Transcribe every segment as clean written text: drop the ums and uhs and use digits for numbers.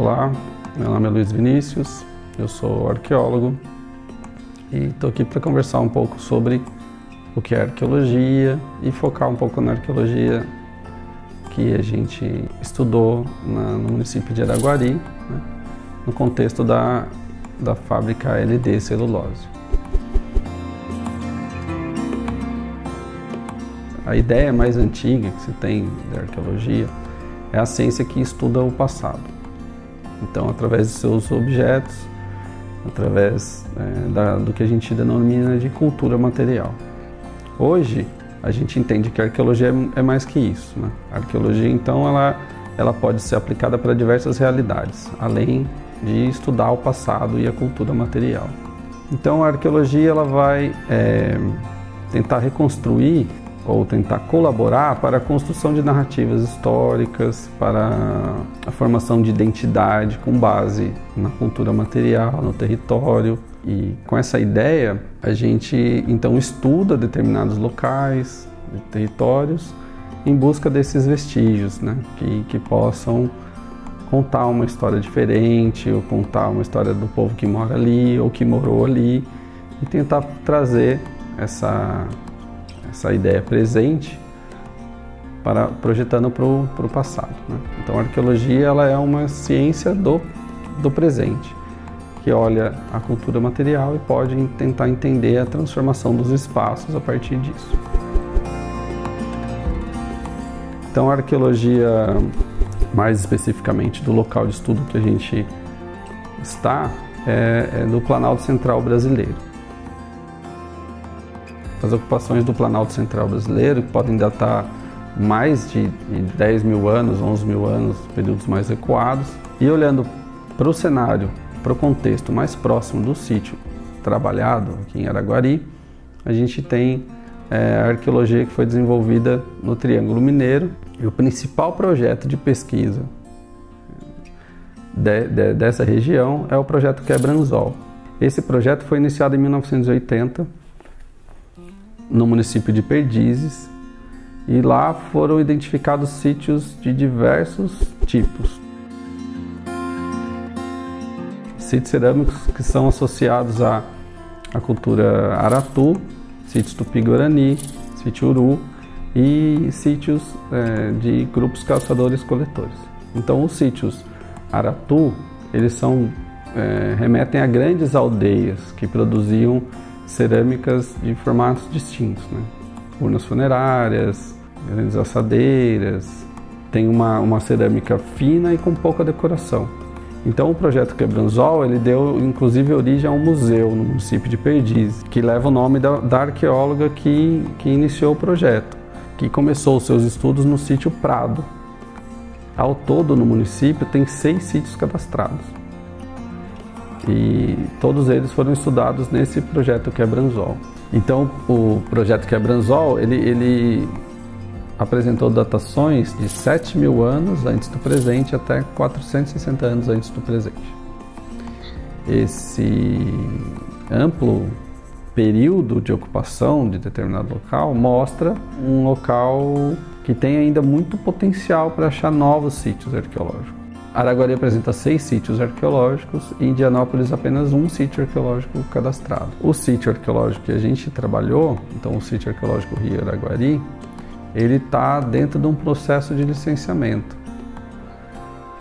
Olá, meu nome é Luiz Vinícius, eu sou arqueólogo e estou aqui para conversar um pouco sobre o que é arqueologia e focar um pouco na arqueologia que a gente estudou no município de Araguari, né, no contexto da fábrica LD Celulose. A ideia mais antiga que se tem da arqueologia é a ciência que estuda o passado. Então, através de seus objetos, através do que a gente denomina de cultura material. Hoje, a gente entende que a arqueologia é mais que isso, né? A arqueologia, então, ela pode ser aplicada para diversas realidades, além de estudar o passado e a cultura material. Então, a arqueologia ela vai tentar reconstruir ou tentar colaborar para a construção de narrativas históricas, para a formação de identidade com base na cultura material, no território. E com essa ideia, a gente então estuda determinados locais, territórios, em busca desses vestígios, né, que possam contar uma história diferente, ou contar uma história do povo que mora ali, ou que morou ali, e tentar trazer essa ideia presente projetando para o passado, né? Então a arqueologia ela é uma ciência do presente, que olha a cultura material e pode tentar entender a transformação dos espaços a partir disso. Então a arqueologia, mais especificamente do local de estudo que a gente está, é do Planalto Central brasileiro. As ocupações do Planalto Central brasileiro, que podem datar mais de 10 mil anos, 11 mil anos, períodos mais recuados. E olhando para o cenário, para o contexto mais próximo do sítio trabalhado aqui em Araguari, a gente tem a arqueologia que foi desenvolvida no Triângulo Mineiro. E o principal projeto de pesquisa dessa região é o projeto Quebra-Anzol. Esse projeto foi iniciado em 1980, no município de Perdizes, e lá foram identificados sítios de diversos tipos. Sítios cerâmicos que são associados à cultura Aratu, sítios Tupi-Guarani, sítio Uru e sítios de grupos caçadores-coletores. Então os sítios Aratu, eles remetem a grandes aldeias que produziam cerâmicas de formatos distintos, né? Urnas funerárias, grandes assadeiras, tem uma cerâmica fina e com pouca decoração. Então o projeto Quebra-Anzol, ele deu inclusive origem a um museu no município de Perdizes, que leva o nome da arqueóloga que iniciou o projeto, que começou os seus estudos no sítio Prado. Ao todo no município tem 6 sítios cadastrados. E todos eles foram estudados nesse projeto Quebra-Anzol. Então, o projeto Quebra-Anzol, ele apresentou datações de 7 mil anos antes do presente até 460 anos antes do presente. Esse amplo período de ocupação de determinado local mostra um local que tem ainda muito potencial para achar novos sítios arqueológicos. Araguari apresenta 6 sítios arqueológicos e Indianópolis apenas um sítio arqueológico cadastrado. O sítio arqueológico que a gente trabalhou, então o sítio arqueológico Rio Araguari, ele está dentro de um processo de licenciamento.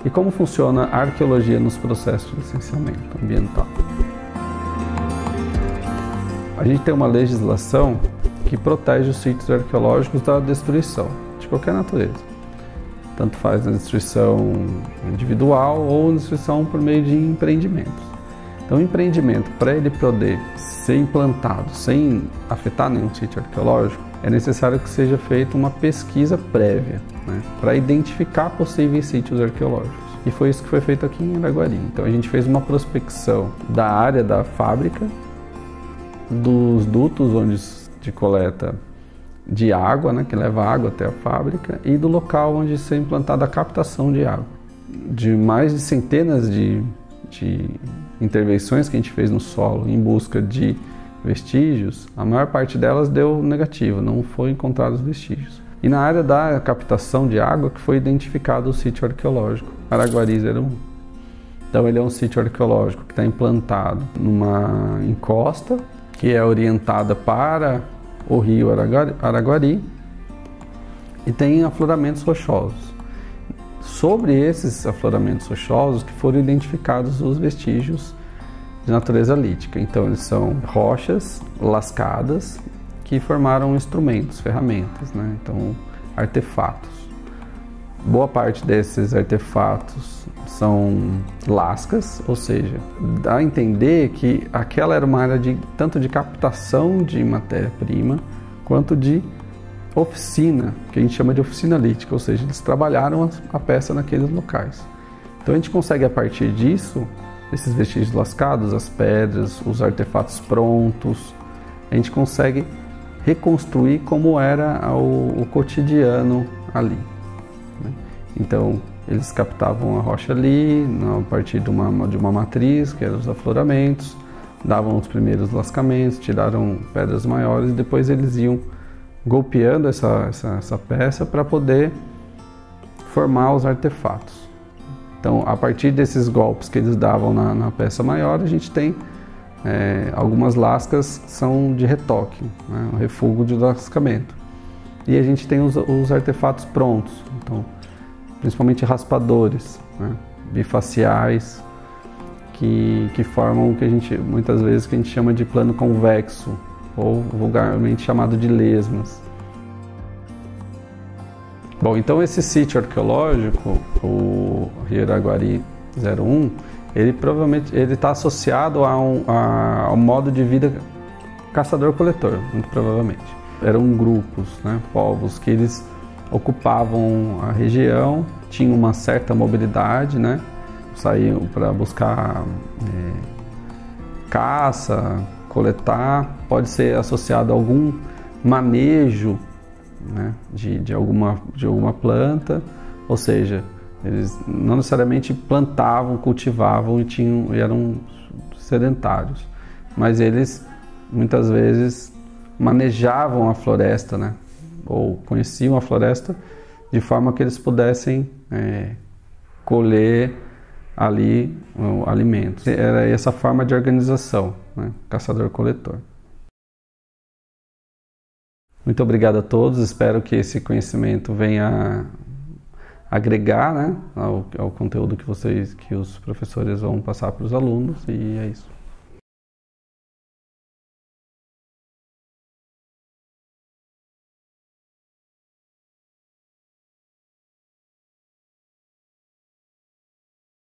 E como funciona a arqueologia nos processos de licenciamento ambiental? A gente tem uma legislação que protege os sítios arqueológicos da destruição de qualquer natureza. Tanto faz na destruição individual ou na destruição por meio de empreendimentos. Então o empreendimento, para ele poder ser implantado sem afetar nenhum sítio arqueológico, é necessário que seja feita uma pesquisa prévia, né, para identificar possíveis sítios arqueológicos. E foi isso que foi feito aqui em Araguari. Então a gente fez uma prospecção da área da fábrica, dos dutos de coleta de água, né, que leva água até a fábrica, e do local onde ser implantada a captação de água. De mais de centenas de intervenções que a gente fez no solo em busca de vestígios, a maior parte delas deu negativo, não foi encontrados vestígios. E na área da captação de água que foi identificado o sítio arqueológico Araguari 01. Então ele é um sítio arqueológico que está implantado numa encosta que é orientada para o rio Araguari e tem afloramentos rochosos. Sobre esses afloramentos rochosos que foram identificados os vestígios de natureza lítica. Então eles são rochas lascadas que formaram instrumentos, ferramentas, né? Então artefatos. Boa parte desses artefatos são lascas, ou seja, dá a entender que aquela era uma área tanto de captação de matéria-prima quanto de oficina, que a gente chama de oficina lítica, ou seja, eles trabalharam a peça naqueles locais. Então a gente consegue, a partir disso, esses vestígios lascados, as pedras, os artefatos prontos, a gente consegue reconstruir como era o cotidiano ali. Então, eles captavam a rocha ali, a partir de uma matriz, que eram os afloramentos, davam os primeiros lascamentos, tiraram pedras maiores, e depois eles iam golpeando essa peça para poder formar os artefatos. Então, a partir desses golpes que eles davam na peça maior, a gente tem algumas lascas que são de retoque, né, um refúgio de lascamento. E a gente tem os artefatos prontos, então, principalmente raspadores, né, bifaciais, que formam o que a gente, muitas vezes, que a gente chama de plano convexo, ou vulgarmente chamado de lesmas. Bom, então esse sítio arqueológico, o Rio Araguari 01, ele provavelmente está associado ao modo de vida caçador-coletor, muito provavelmente. Eram grupos, né, povos que eles ocupavam a região, tinham uma certa mobilidade, né, saíam para buscar caça, coletar, pode ser associado a algum manejo, né, de alguma planta, ou seja, eles não necessariamente plantavam, cultivavam e eram sedentários, mas eles muitas vezes manejavam a floresta, né, ou conheciam a floresta de forma que eles pudessem colher ali alimentos. Era essa forma de organização, né? Caçador-coletor. Muito obrigado a todos, espero que esse conhecimento venha agregar, né, ao conteúdo que os professores vão passar para os alunos, e é isso.